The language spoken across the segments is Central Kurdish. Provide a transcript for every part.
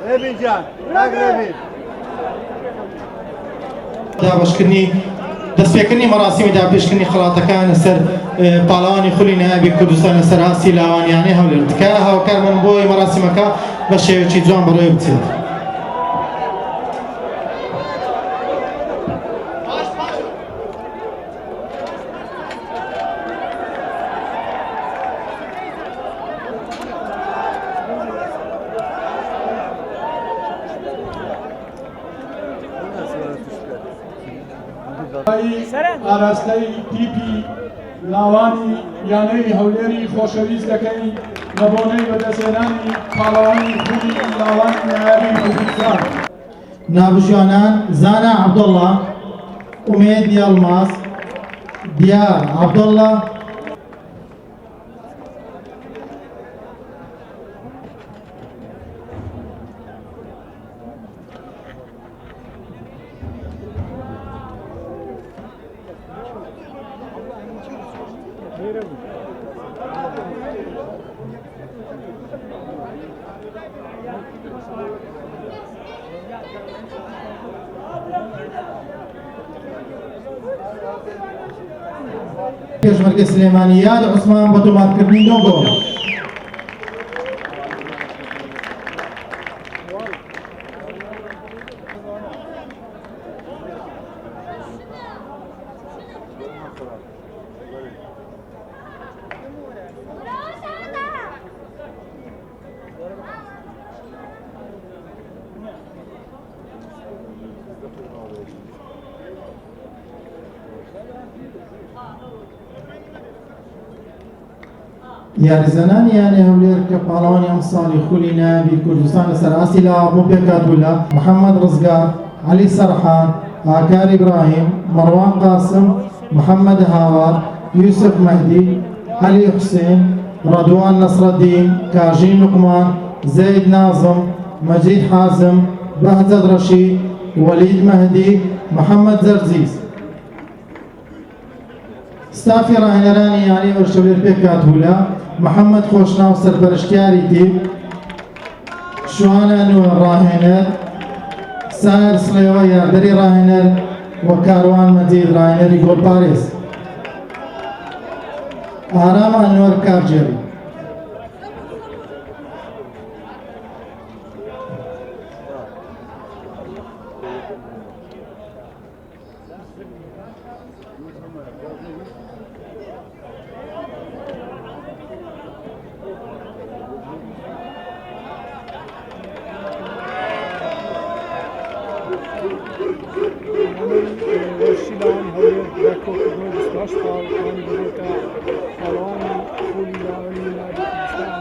ربین جان ربین دابشکردنی دەستپێکردنی مەراسیمی دابشکردنی خڵاتەکان لەسەر پاڵەوانی خولی نایابی کوردستان لەسەر ئاسی لاوانیانەی هەولێر تکایە هاوکارمان بۆی مەراسیمەکە بە شێوەیەکی جوان بەڕێوە بچێت. ئاراستەی تیپی لاوانی یانەی هەولێری خۆشەویست دەکەین لە بۆنەی بەدەستهێنانی پاڵەوانی خولی لاوانی نایابی کوردستان. نابژیانان زانا عەبدوڵڵا، ئومێد یەڵماس، دیار عەبدوڵڵا، پێشمەرگە سلێمانی یاد عوسمان بە تۆمارکردنی نۆگۆ. یاریزەنانی یانەی هەولێر کە پاڵەوانی ئەم ساڵی خولی نایابی کوردستان لەسەر ئاسی لاوابوو پێکهاتووە محەممەد ڕزگار، عەلی سەرحان، ئاکار ئیبراهیم، مەڕوان قاسم، محەممەد هاوار، یوسف مەهدی، عەلی حوسێن، ڕەدوان نەسرەدین، کاژی نوقمان، زەید نازم، مەجید حازم، بەهجەت ڕەشید، وەلید مەهدی، محەممەد زەرزیز. ستافی ڕاهێنەرانی یانەی هەولێر پێکهاتووە محەممەد خۆشناو سەرپەرشتیاری تیپ، شوانە نوێر ڕاهێنەر، سایر سڵێوە یاردەری ڕاهێنەر و کاروان مەجید ڕاهێنەری گۆڵپارێز. ئارام ئەنوەر کارجێری. شیلان هەولێر لە کۆکردنەوە 28 ساڵ بۆتە پاڵەوانی خولی لاوانی نایابی کوردستان.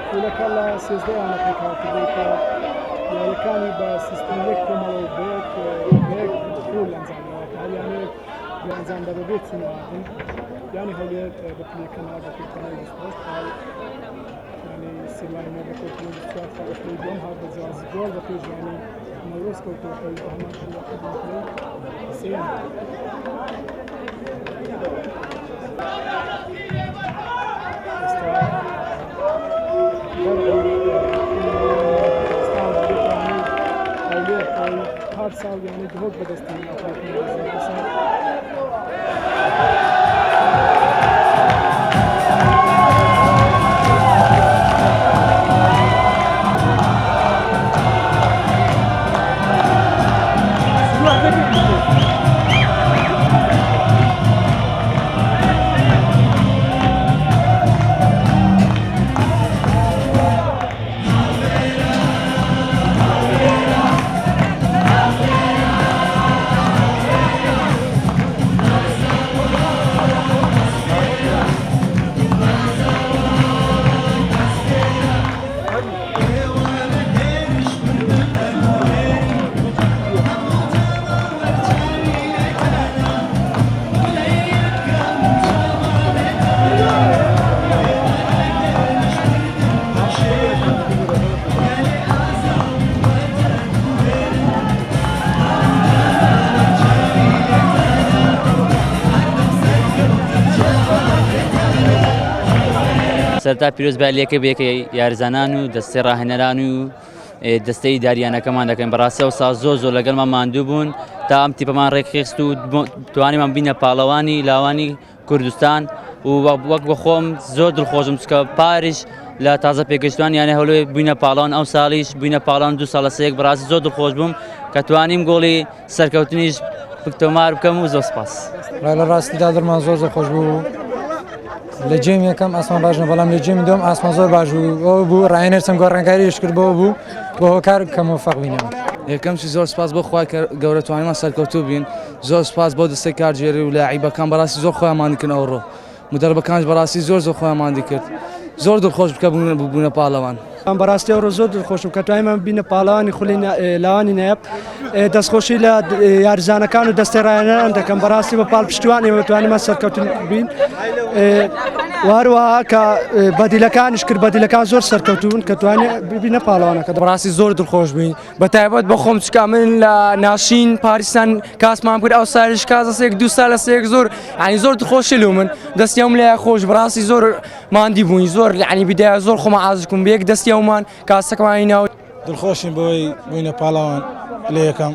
خولەکە لە 13 یانە پێکهاتووە کە یاریەکانی بە سیستەمێک کۆمەڵە بەیەک خول ئەنجامداوە کە هەر یانەیەک ئەنجامدا بەبێ چوونەوەتن. یانی هەولێر بە پلەکەنا بە پێکهاتووی 28 ساڵ یعنی سیلانە لە کۆکردنەوە 24 ساڵ ئەخوی دوم هات بە جیازی گۆڵ بە پێشانی نەورۆز کەوتۆخەوی بە هەمان شێوە خدمەتکەی حسێن. هەر ساڵ یانەی دهۆک بەدەستێنی سەرتا پیرۆزبای لێکە بێکە یاریزانان و دەستەی ڕاهێنەران و دەستەی داریانەکەمان دەکەین بەڕاستی ئەو ساز زۆر لەگەڵمان ماندوو بوون تا ئەم تیپەمان ڕێکخست و توانیمان بینە پاڵەوانی لاوانی کوردستان و وەک بە خۆم زۆر دڵخۆشم چکە پاریش لە تازە پێگەشتوان یانە هەولێ بووینە پاڵەوان ئەو ساڵیش بووینە پاڵەوان 2 ساڵ لە سەیەک بەڕاستی زۆر دڵخۆش بووم کە توانیم گۆڵی سەرکەوتنیش تۆمار بکەم و زۆر سپاس. لە ڕاستیدا دڵمان زۆر خۆش بوو لە جێم یەکەم ئاسمان باش بەڵام لە جێمی دوم ئاسمان زۆر باش بوو بوو ڕاهێنەر چەند گۆڕانکاریش کرد بوو بۆ هۆکار کە موفەق بینەوە. یەکەمشی زۆر سپاس بۆ خوای گەورە توانیمان سەرکەوتوو بین زۆر سپاس بۆ دەستەی کارژێری و لاعیبەکان بەڕاستی زۆر خۆیانمانی کرد ئەوڕۆ مدربەکانش بەڕاستی زۆر خۆیانمانی کرد زۆر دڵخۆش بکە بوونە پاڵەوان. بەڕاستی ئەوڕۆ زۆر دڵخۆشم کە توانیمان بینە پاڵەوانی خولی لاوانی نایب دەستخۆشی لە یاریزانەکان و دەستەی ڕاهێنەران دەکەم بەڕاستی بە پاڵ پشتیوانەوە توانیمان سەرکەوتن بین واروها کە بەدیلەکانیش کرد بەدیلەکان زۆر سەرکەوتون کە توانێت ببینە پاڵەوانەکە بەڕاستی زۆر دڵخۆش بووین بە تایبەت بە خۆم چکە من لە ناشین پاریسان کاسمان کرد ئەو ساریش کاسەسێک 2 سال لە سەیەک زۆر ینی زۆر دڵخۆشی لەو من دەستیام لای خۆش بەڕاستی زۆر ماندی بووین زۆر ینی بیدای زۆر خۆمە ئازکم بەیەک دەستیاومان کاسەکەمانی ناو دڵخۆشین بۆی بووینە پاڵەوان لە یەکەم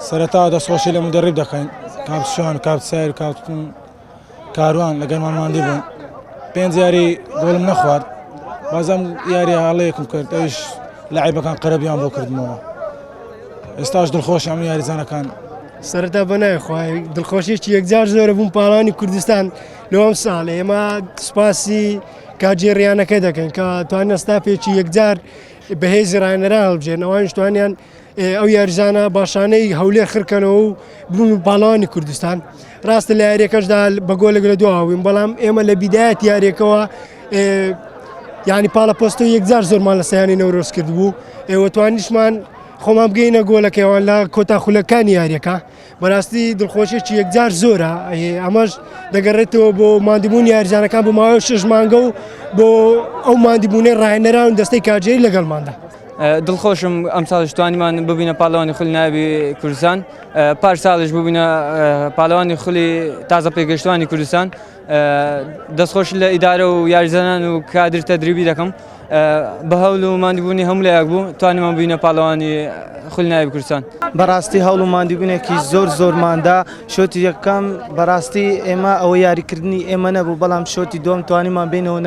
سەرەتاوە دەستخۆشی لە مدرب دەکەین کاپسیۆن کاپ سایر کاپتون کاروان لەگەڵمان ماندی بوون 5 یاری گۆڵم نەخوارد بازم یاری هەڵەیەکم کرد ئەویش لاعیبەکان قەرەبیان بۆ کردمەوە ئێستاش دڵخۆش ئەم یاریزانەکان سەرەتا بە نایخوای دڵخۆشیێکی یەکجار زۆرە بوون پاڵانی کوردستان لەوەم ساڵ ئێمە سوپاسی کاتژێڕیانەکە دەکەین کە توانین ئەستافێکی یەکجار بەهێزی ڕاهێنەران هەڵبژێن ئەوانش توانیان ئەو یاریزانە باشانەی هەولێر خڕکەنەوە و بوون پاڵەوانی کوردستان ڕاستە لە یاریەکەشدا بە گۆلێک لە دواوین بەڵام ئێمە لە بیدایەت یاریەکەوە ینی پاڵە پۆستە یەکجار زۆرمان لە سەیانی نەورۆز کرد بوو ئێوە توانیشمان خۆمان بگەینە گۆلەکەیەوان لە کۆتا خولەکانی یاریەکە بەڕاستی دڵخۆشیێکی یەکجار زۆرە ئەمەش دەگەڕێتەوە بۆ ماندیبوون یاریزانەکان بۆ ماوەی 6 مانگە و بۆ ئەو ماندیبوونەی ڕاهێنەران و دەستەی کارژێری لەگەڵماندا. دڵخۆشم ئەم ساڵش توانیمان ببینە پاڵەوانی خولی ناوی کوردستان پاش ساڵش ببینە پاڵەوانی خولی تازە پێگەشتوانی کوردستان دەستخۆشی لە ئیدارە و یاریزانان و کادر تەدریبی دەکەم بە هەوڵ و ماندیبوونی هەموو لایەک بوو توانیمان بینە پاڵەوانی خولی ناوی کوردستان. بەڕاستی هەوڵ و ماندیبوونێکی زۆرماندا شۆتی یەکەم بەڕاستی ئێمە ئەوە یاریکردنی ئێمە نەبوو بەڵام شۆتی دۆم توانیمان بینەوە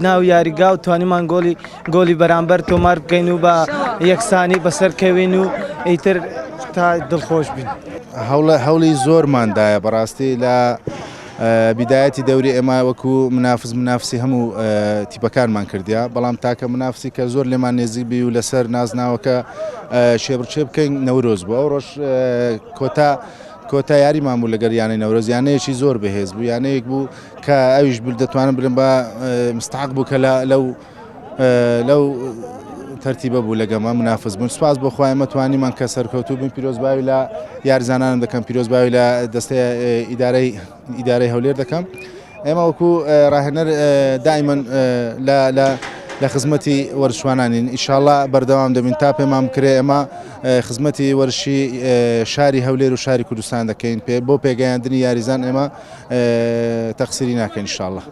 ناو یاریگا و توانیمان گۆلی بەرامبەر تۆمار بکەین و بە یەکسانی بەسەرکەوین و ئیتر تا دڵخۆش بین. هەوڵی زۆرماندایە بەڕاستی لە بیدایەتی دەوری ئێمە وەکو منافسی هەموو تیپەکانمان کردیا بەڵام تاکە منافسی کە زۆر لێمان نێزیک بی و لەسەر نازناوەکە شێبرچێ بکەین نەورۆز بوو ئەو ڕۆژ کۆتا یاریمان بوو لەگەر یانەی نەورۆز یانەیەکی زۆر بەهێز بوو یانەیەک بوو کە ئەویش دەتوانم بڵێم بە مستحق بوو کە لەو تەرتیبە بوو لەگەمە منافس بوون سپاس بۆ خوای ئێمە توانیمان کە سەرکەوتوو بین پیرۆزباوی لە یاریزانانم دەکەم پیرۆزباوی لە دەستەی ئیدارەی هەولێر دەکەم ئێمە وەکو ڕاهێنەر دائیمەن لە خزمەتی وەرشوانانین ئینشاڵڵا بەردەوام دەبین تا پێمان بکرێ ئێمە خزمەتی وەرشی شاری هەولێر و شاری کوردستان دەکەین بۆ پێگەیاندنی یاریزان ئێمە تەقسیری ناکەین ئینشاڵڵا.